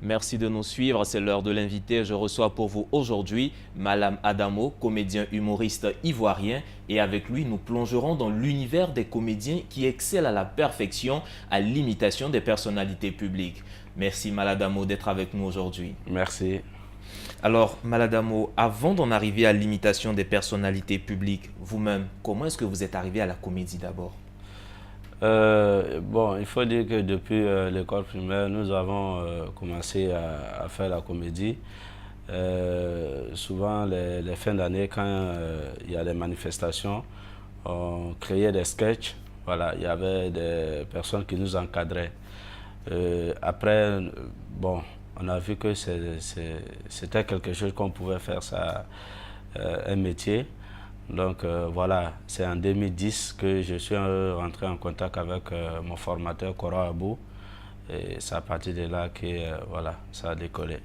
Merci de nous suivre, c'est l'heure de l'invité. Je reçois pour vous aujourd'hui Malam Adamo, comédien humoriste ivoirien. Et avec lui, nous plongerons dans l'univers des comédiens qui excellent à la perfection à l'imitation des personnalités publiques. Merci Maladamo d'être avec nous aujourd'hui. Merci. Alors Maladamo, avant d'en arriver à l'imitation des personnalités publiques, vous-même, comment est-ce que vous êtes arrivé à la comédie d'abord? Bon, il faut dire que depuis l'école primaire, nous avons commencé à faire la comédie. Souvent, les fins d'année, quand il y a des manifestations, on créait des sketchs. Voilà, il y avait des personnes qui nous encadraient. Après, bon, on a vu que c'était quelque chose qu'on pouvait faire ça, un métier. Donc voilà, c'est en 2010 que je suis rentré en contact avec mon formateur Kora Abou. Et c'est à partir de là que voilà, ça a décollé.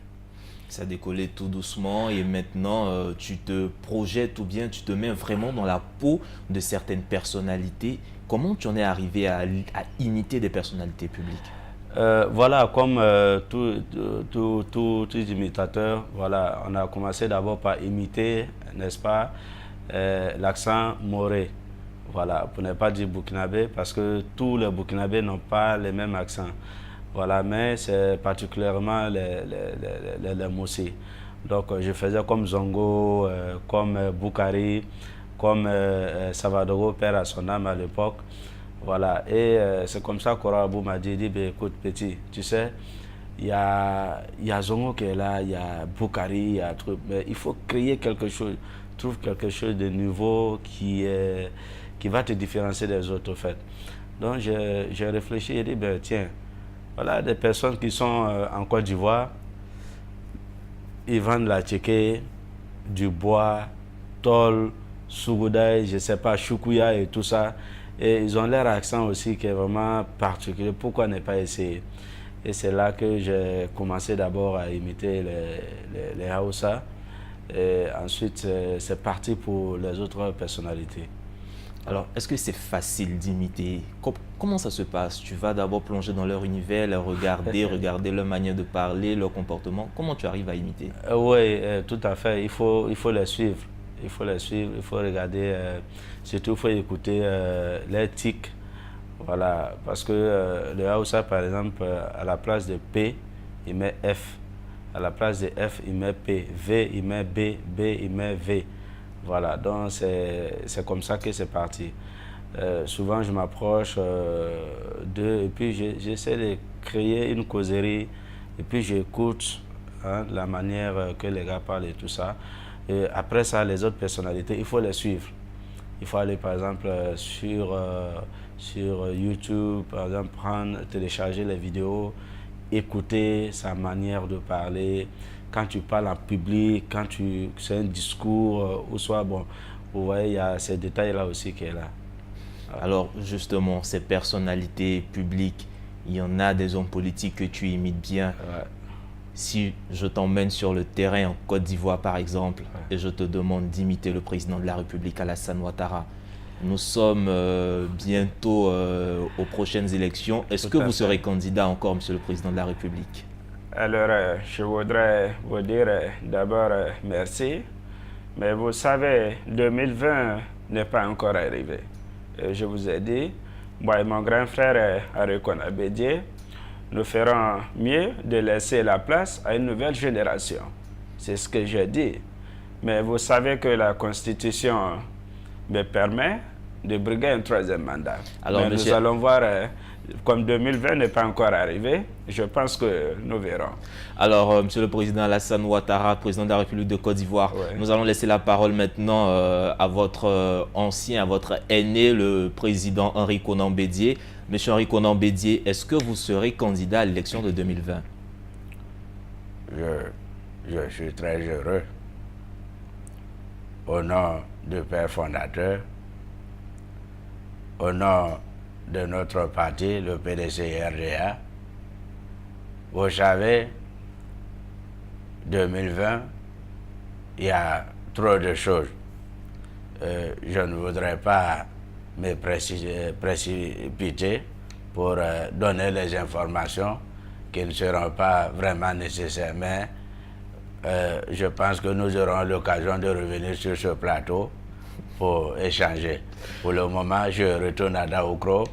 Ça a décollé tout doucement et maintenant tu te projettes ou bien tu te mets vraiment dans la peau de certaines personnalités. Comment tu en es arrivé à imiter des personnalités publiques? Voilà, comme tous imitateurs, voilà, on a commencé d'abord par imiter, n'est-ce pas, l'accent moré. Voilà, pour ne pas dire burkinabé, parce que tous les burkinabés n'ont pas les mêmes accents. Voilà, mais c'est particulièrement les Moussi. Donc, je faisais comme Zongo, comme Boukari, comme Savadoro, père à son âme à l'époque. Voilà, et c'est comme ça qu'Orabou m'a dit, écoute petit, tu sais, il y a Zongo qui est là, il y a Boukari, il y a truc, mais il faut créer quelque chose, trouve quelque chose de nouveau qui va te différencier des autres, en fait. Donc j'ai réfléchi et dit, ben tiens, voilà des personnes qui sont en Côte d'Ivoire, ils vendent la tchéké, du bois, tôle, Sougoudai, je ne sais pas, choukouya et tout ça. Et ils ont leur accent aussi qui est vraiment particulier. Pourquoi ne pas essayer? Et c'est là que j'ai commencé d'abord à imiter les Haoussa. Et ensuite, c'est parti pour les autres personnalités. Alors, est-ce que c'est facile d'imiter? Comment ça se passe? Tu vas d'abord plonger dans leur univers, les regarder, regarder leur manière de parler, leur comportement. Comment tu arrives à imiter? Oui, tout à fait. Il faut les suivre. Il faut les suivre, il faut regarder, surtout il faut écouter les tics. Voilà, parce que le Haoussa, par exemple, à la place de P, il met F. À la place de F, il met P. V, il met B. B, il met V. Voilà, donc c'est comme ça que c'est parti. Souvent, je m'approche d'eux et puis j'essaie de créer une causerie et puis j'écoute la manière que les gars parlent et tout ça. Et après ça, les autres personnalités, il faut les suivre. Il faut aller par exemple sur YouTube, par exemple, télécharger les vidéos, écouter sa manière de parler. Quand tu parles en public, quand c'est un discours, ou soit, bon, vous voyez, il y a ces détails-là aussi qui est là. Voilà. Alors justement, ces personnalités publiques, il y en a des hommes politiques que tu imites bien. Ouais. Si je t'emmène sur le terrain en Côte d'Ivoire par exemple, Ouais. et je te demande d'imiter le président de la République, Alassane Ouattara, nous sommes bientôt aux prochaines élections. Est-ce que vous serez candidat encore, Monsieur le Président de la République? Alors, je voudrais vous dire d'abord merci, mais vous savez, 2020 n'est pas encore arrivé. Je vous ai dit, moi et mon grand frère Arikona Bédié, nous ferons mieux de laisser la place à une nouvelle génération. C'est ce que j'ai dit. Mais vous savez que la Constitution me permet de briguer un troisième mandat. Alors, mais nous allons voir, comme 2020 n'est pas encore arrivé, je pense que nous verrons. Alors, Monsieur le Président Alassane Ouattara, président de la République de Côte d'Ivoire, Ouais. nous allons laisser la parole maintenant à votre ancien, à votre aîné, le président Henri Konan Bédié. Monsieur Henri Konan Bédié, est-ce que vous serez candidat à l'élection de 2020? Je suis très heureux. Au nom du père fondateur, au nom de notre parti, le PDC-RDA, vous savez, 2020, il y a trop de choses. Je ne voudrais pas me précipiter pour donner les informations qui ne seront pas vraiment nécessaires. Mais je pense que nous aurons l'occasion de revenir sur ce plateau pour échanger. Pour le moment, je retourne à Daoukro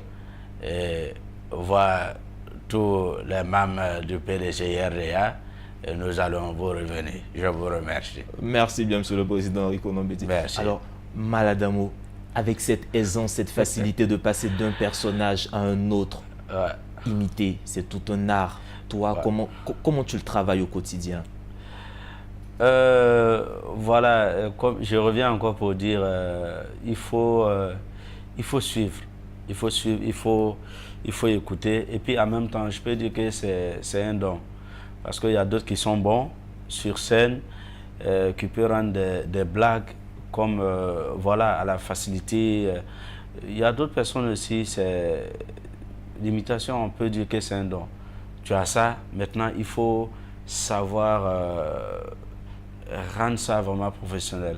et voir tous les membres du PDC-RDA et nous allons vous revenir. Je vous remercie. Merci bien, Monsieur le Président Rico Nombeti. Merci. Alors, Mal Adamo, avec cette aisance, cette facilité de passer d'un personnage à un autre, imiter, c'est tout un art. Toi, comment tu le travailles au quotidien? Voilà, comme je reviens encore pour dire, il faut suivre, il faut écouter. Et puis en même temps, je peux dire que c'est un don. Parce qu'il y a d'autres qui sont bons sur scène, qui peuvent rendre des blagues comme voilà, à la facilité. Il y a d'autres personnes aussi, c'est l'imitation, on peut dire que c'est un don. Tu as ça, maintenant il faut savoir rendre ça vraiment professionnel.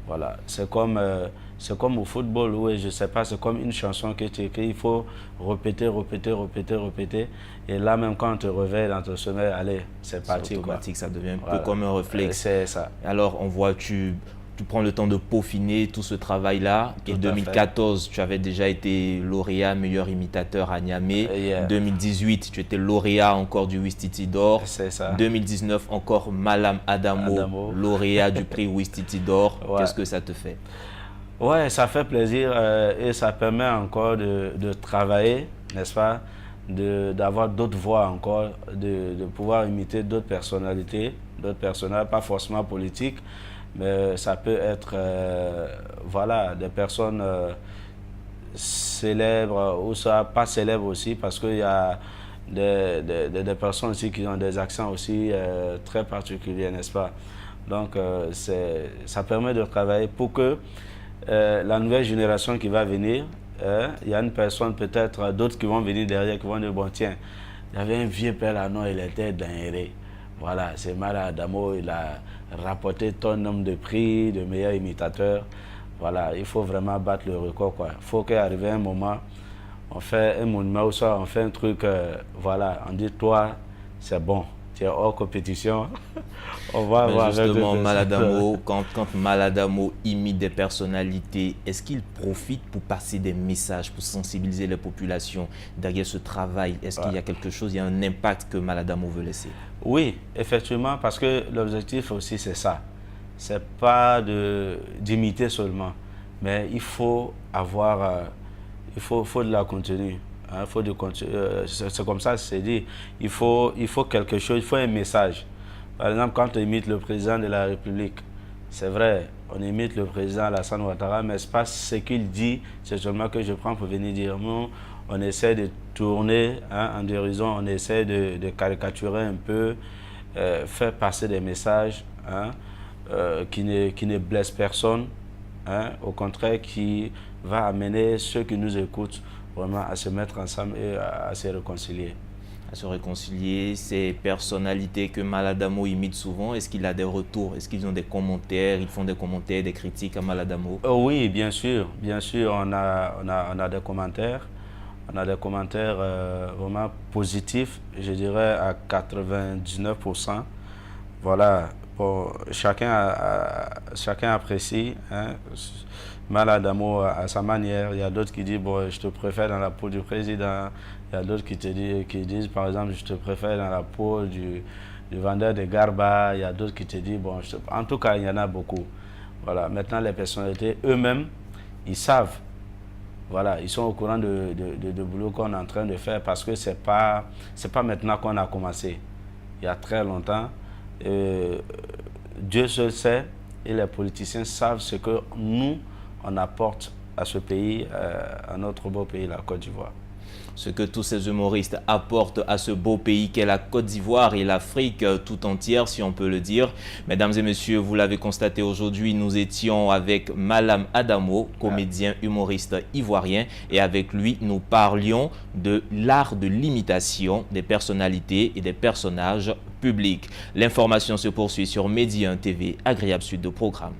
Voilà, c'est comme au football, oui, je sais pas, c'est comme une chanson que tu écris, il faut répéter. Et là, même quand on te réveille dans ton sommeil, allez, c'est parti. C'est automatique, ça devient un voilà. peu comme un réflexe. C'est ça. Alors, on voit, tu prends le temps de peaufiner tout ce travail-là. En 2014, tu avais déjà été lauréat meilleur imitateur à Niamey. En 2018, tu étais lauréat encore du Ouistiti d'or. C'est ça. 2019, encore Malam Adamo, lauréat du prix Ouistiti d'or. Ouais. Qu'est-ce que ça te fait? Ouais, ça fait plaisir et ça permet encore de travailler, n'est-ce pas? D'avoir d'autres voix encore, de pouvoir imiter d'autres personnalités, d'autres personnages, pas forcément politiques, mais ça peut être voilà, des personnes célèbres ou ça, pas célèbres aussi, parce qu'il y a des personnes aussi qui ont des accents aussi très particuliers, n'est-ce pas? Donc ça permet de travailler pour que la nouvelle génération qui va venir, il y a une personne, peut-être d'autres qui vont venir derrière, qui vont dire, bon tiens, il y avait un vieux père là, non, il était d'Aéré. Voilà, c'est Mal Adamo, il a rapporté ton nombre de prix, de meilleur imitateur. Voilà, il faut vraiment battre le record, quoi. Il faut qu'arrive un moment, on fait un monument ou soit on fait un truc, voilà, on dit, toi, c'est bon. Tu es hors compétition. On va voir. Justement, Mal Adamo, quand Mal Adamo imite des personnalités, est-ce qu'il profite pour passer des messages, pour sensibiliser les populations derrière ce travail? Est-ce qu'il y a quelque chose, il y a un impact que Mal Adamo veut laisser? Oui, effectivement, parce que l'objectif aussi, c'est ça. C'est pas d'imiter seulement, mais il faut avoir, il faut de la contenu. Hein, c'est comme ça, c'est dit. Il faut quelque chose, il faut un message. Par exemple, quand on imite le président de la République, c'est vrai, on imite le président Alassane Ouattara, mais ce n'est pas ce qu'il dit, c'est seulement que je prends pour venir dire non. On essaie de tourner en dérision, on essaie de caricaturer un peu, faire passer des messages qui ne blessent personne, hein, au contraire, qui va amener ceux qui nous écoutent vraiment à se mettre ensemble et à se réconcilier. À se réconcilier, ces personnalités que Mal Adamo imite souvent, est-ce qu'il a des retours? Est-ce qu'ils ont des commentaires? Ils font des commentaires, des critiques à Mal Adamo? Oui, bien sûr, on a des commentaires. On a des commentaires vraiment positifs, je dirais à 99%. Voilà, bon, chacun apprécie. Hein. Mal Adamo à sa manière. Il y a d'autres qui disent, bon, je te préfère dans la peau du président. Il y a d'autres qui disent, par exemple, je te préfère dans la peau du vendeur de Garba. Il y a d'autres qui te disent, bon, en tout cas, il y en a beaucoup. Voilà, maintenant, les personnalités, eux-mêmes, ils savent. Voilà, ils sont au courant de boulot qu'on est en train de faire parce que c'est pas maintenant qu'on a commencé. Il y a très longtemps. Dieu seul sait et les politiciens savent ce que nous, on apporte à ce pays, à notre beau pays, la Côte d'Ivoire. Ce que tous ces humoristes apportent à ce beau pays qu'est la Côte d'Ivoire et l'Afrique tout entière, si on peut le dire. Mesdames et messieurs, vous l'avez constaté aujourd'hui, nous étions avec Malam Adamo, comédien humoriste ivoirien, et avec lui, nous parlions de l'art de l'imitation des personnalités et des personnages publics. L'information se poursuit sur Média 1 TV, agréable suite de programme.